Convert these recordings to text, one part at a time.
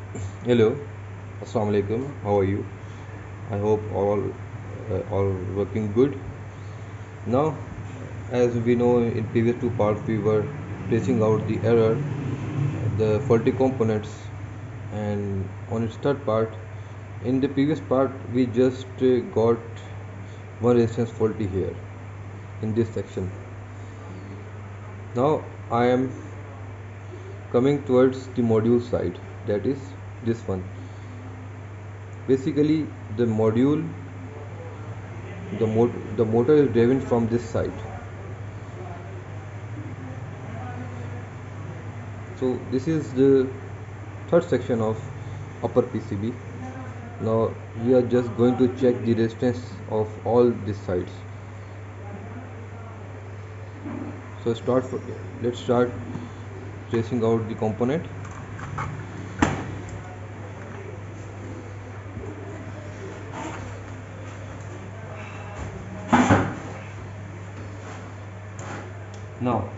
Hello, Assalamu alaikum. How are you? I hope all working good. Now, as we know, in previous two parts we were tracing out the error, the faulty components, and on its third part, in the previous part we just got one resistance faulty here in this section. Now I am coming towards the module side, that is this one. Basically, the module the motor is driven from this side. So this is the third section of upper PCB. Now we are just going to check the resistance of all these sides. So let's start tracing out the component. Now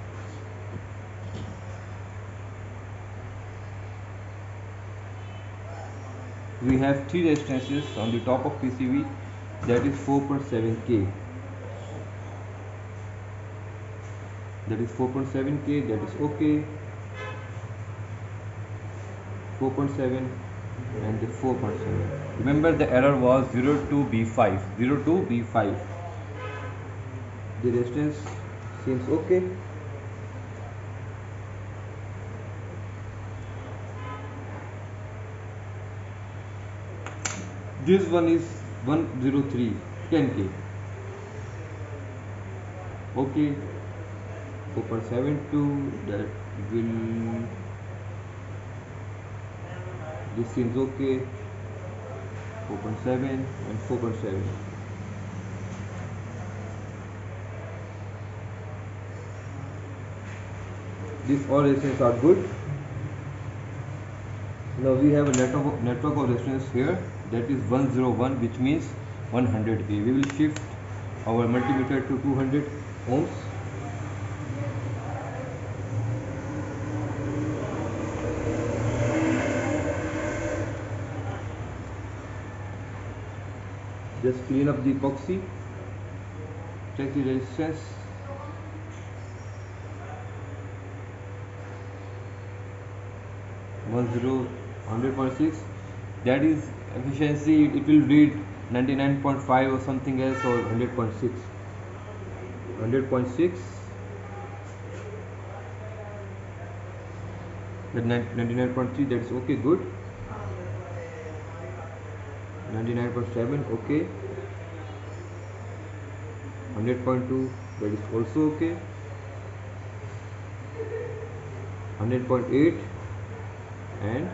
we have three resistances on the top of PCB, that is 4.7K. That is 4.7K, that is okay. 4.7 and the 4.7. Remember the error was 02B5. 02B5. The resistance seems okay. This one is 103 10K. Okay, 4.72, that will, this seems okay. 4.7 and 4.7. These all resistances are good. Now we have a network of resistance here, that is 101, which means 100K. We will shift our multimeter to 200 ohms. Just clean up the epoxy, check the resistance. One zero 100.6, that is efficiency. It will read 99.5 or something else, or 100.6. 100.6, that 99.3, that's okay, good. 99.7, okay. 100.2, that is also okay. 100.8 and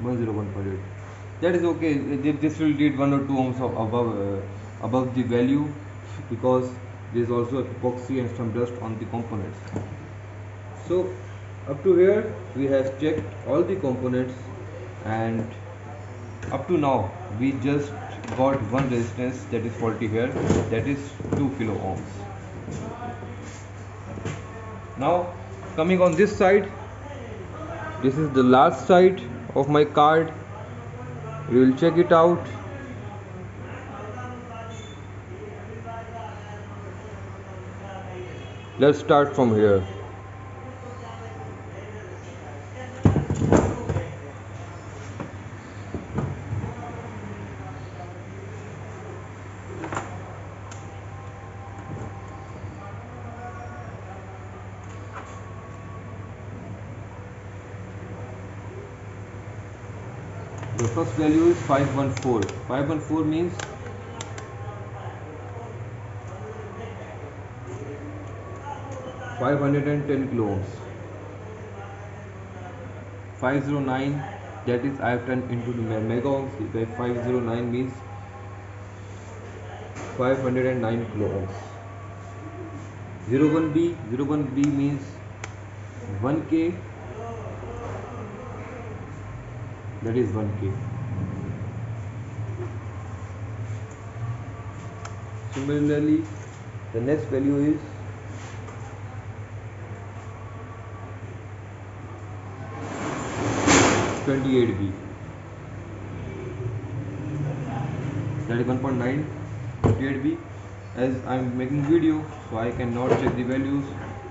101.8, that is okay. This will read 1 or 2 ohms above the value, because there is also epoxy and some dust on the components. So up to here we have checked all the components, and up to now we just got one resistance that is faulty here, that is 2 kilo ohms. Now coming on this side, this is the last side of my card. We will check it out. Let's start from here. The first value is 514. 514 means 510 kilo ohms. 509, that is I have turned into the mega ohms. 509 means 509 kilo ohms. 01B means 1K, that is 1K. Similarly, the next value is 28B. That is 1.9 28B. As I am making video, so I cannot check the values,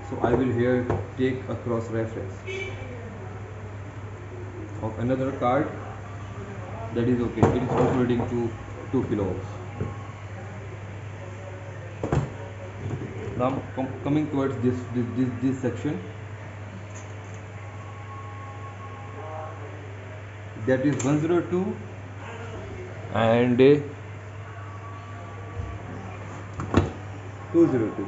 so I will here take a cross reference of another card. That is okay, it is also reading to 2 kilo ohms. Now coming towards this section, that is 102 and 202.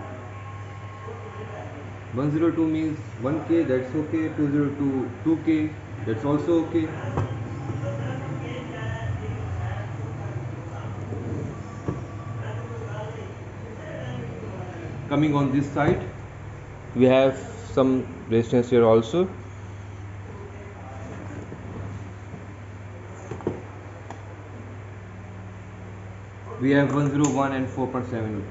102 means 1K, that's okay. 202 2K, that's also okay. Coming on this side, we have some resistance here also. We have 101 and 4.7K.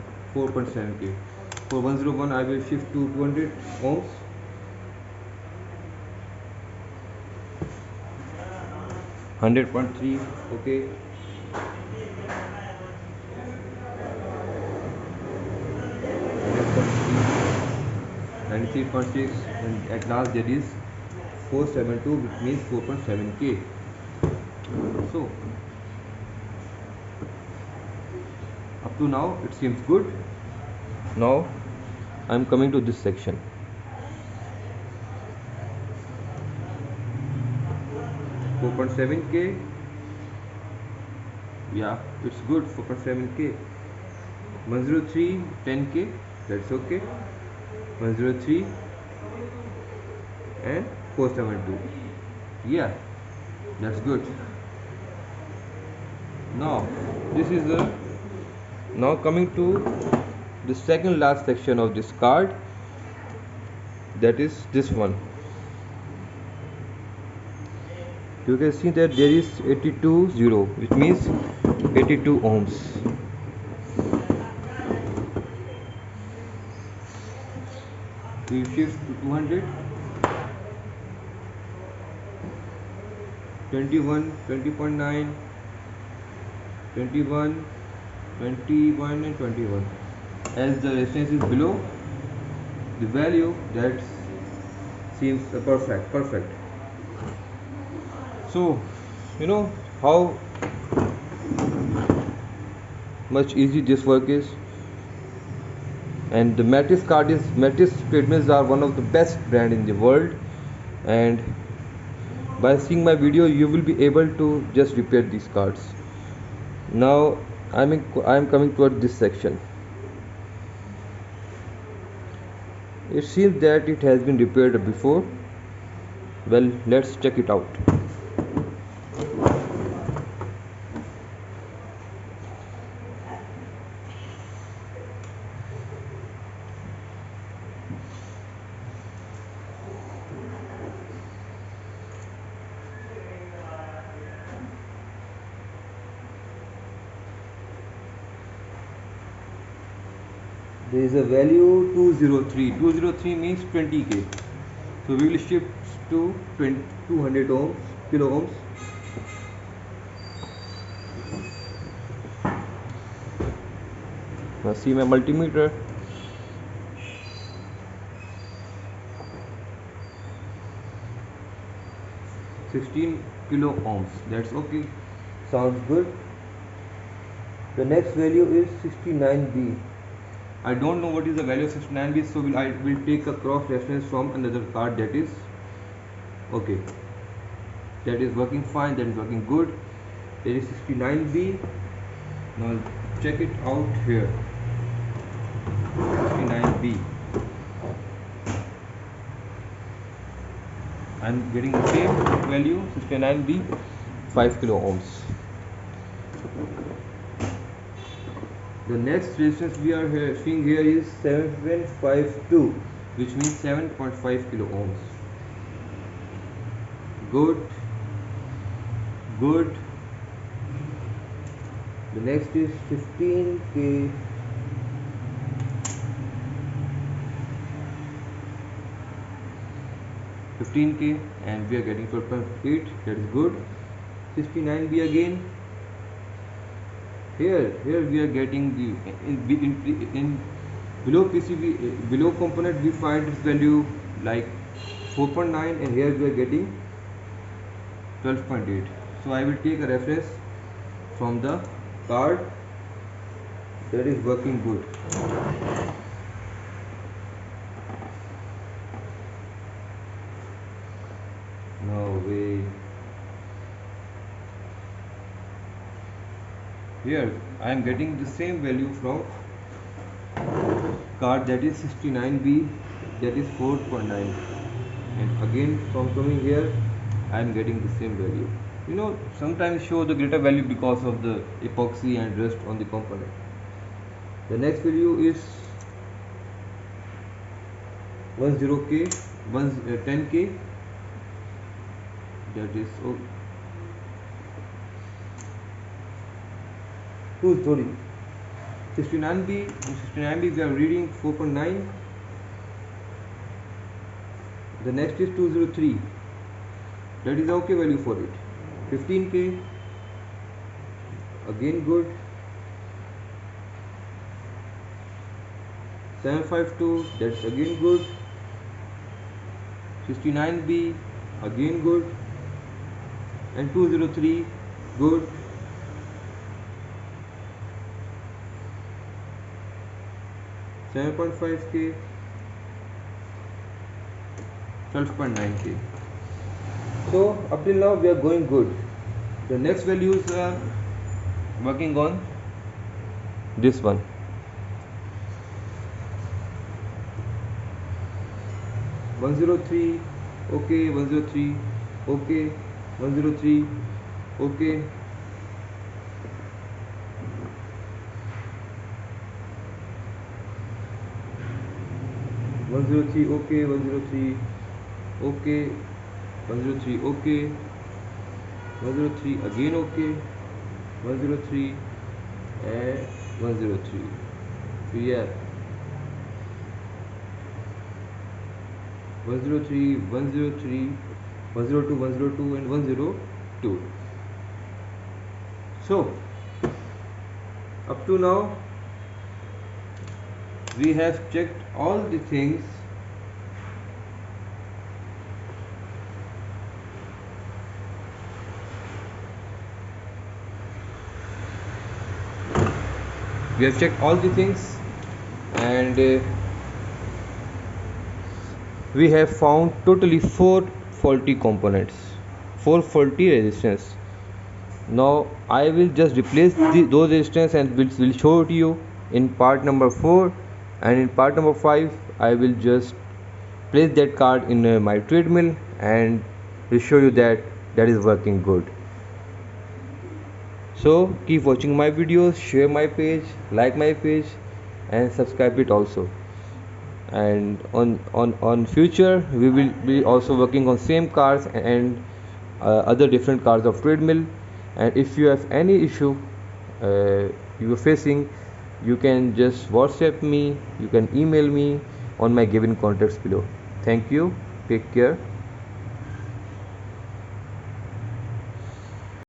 For 101 I will shift to 200 ohms. .3, okay. 93.6, and at last there is 472, which means 4.7K. So up to now it seems good. Now I am coming to this section. 4.7K, yeah, it's good. 4.7K. 103 10K, that's okay. 103 and 472, yeah, that's good. Now this is the now coming to the second last section of this card, that is this one. You can see that there is 82.0, which means 82 ohms. We shift to 200. 21, 20.9, 21, 21 and 21. As the resistance is below the value, that seems perfect. So you know how much easy this work is. And the Matrix treadmills are one of the best brand in the world, and by seeing my video you will be able to just repair these cards. Now I am coming towards this section. It seems that it has been repaired before. Well, let's check it out. There is a value 203. 203 means 20K. So we will shift to 200 ohms, kilo ohms. Now see my multimeter. 16 kilo ohms. That's okay. Sounds good. The next value is 69B. I don't know what is the value of 69B, so I will take a cross reference from another card. That is okay. That is working fine. That is working good. There is 69B. Now check it out here. 69B. I am getting the same value, 69B, 5 kilo ohms. The next resistance we are seeing here is 7.52, which means 7.5 kilo ohms. Good. The next is 15K. 15k, and we are getting 12.8. That is good. 69B again. Here we are getting the in below PCB, below component we find its value like 4.9, and here we are getting 12.8. So I will take a reference from the card that is working good. No way. Here I am getting the same value from card that is 69B, that is 4.9, and again from coming here I am getting the same value. Sometimes show the greater value because of the epoxy and rust on the component. The next value is 10k, 10k, that is sorry, 69B. In 69B we are reading 4.9. The next is 203, that is okay value for it. 15k, again good. 752, that's again good. 69B, again good. And 203, good. 7.5k, 12.9k. So up till now we are going good. The next values are working on this one. 103, okay. 103, okay. 103, okay. 103, okay. 103, okay. 103, okay. 103, again okay. 103 and 103. So yeah, 103, 103, 102, 102 and 102. So up to now we have checked all the things. We have checked all the things, and we have found totally 4 faulty components, 4 faulty resistance. Now I will just replace those resistance and will show it to you in part number 4, and in part number 5 I will just place that card in my treadmill and will show you that is working good. So keep watching my videos, share my page, like my page and subscribe it also. And on future we will be also working on same cars and other different cars of treadmill. And if you have any issue you are facing, you can just WhatsApp me, you can email me on my given contacts below. Thank you, take care.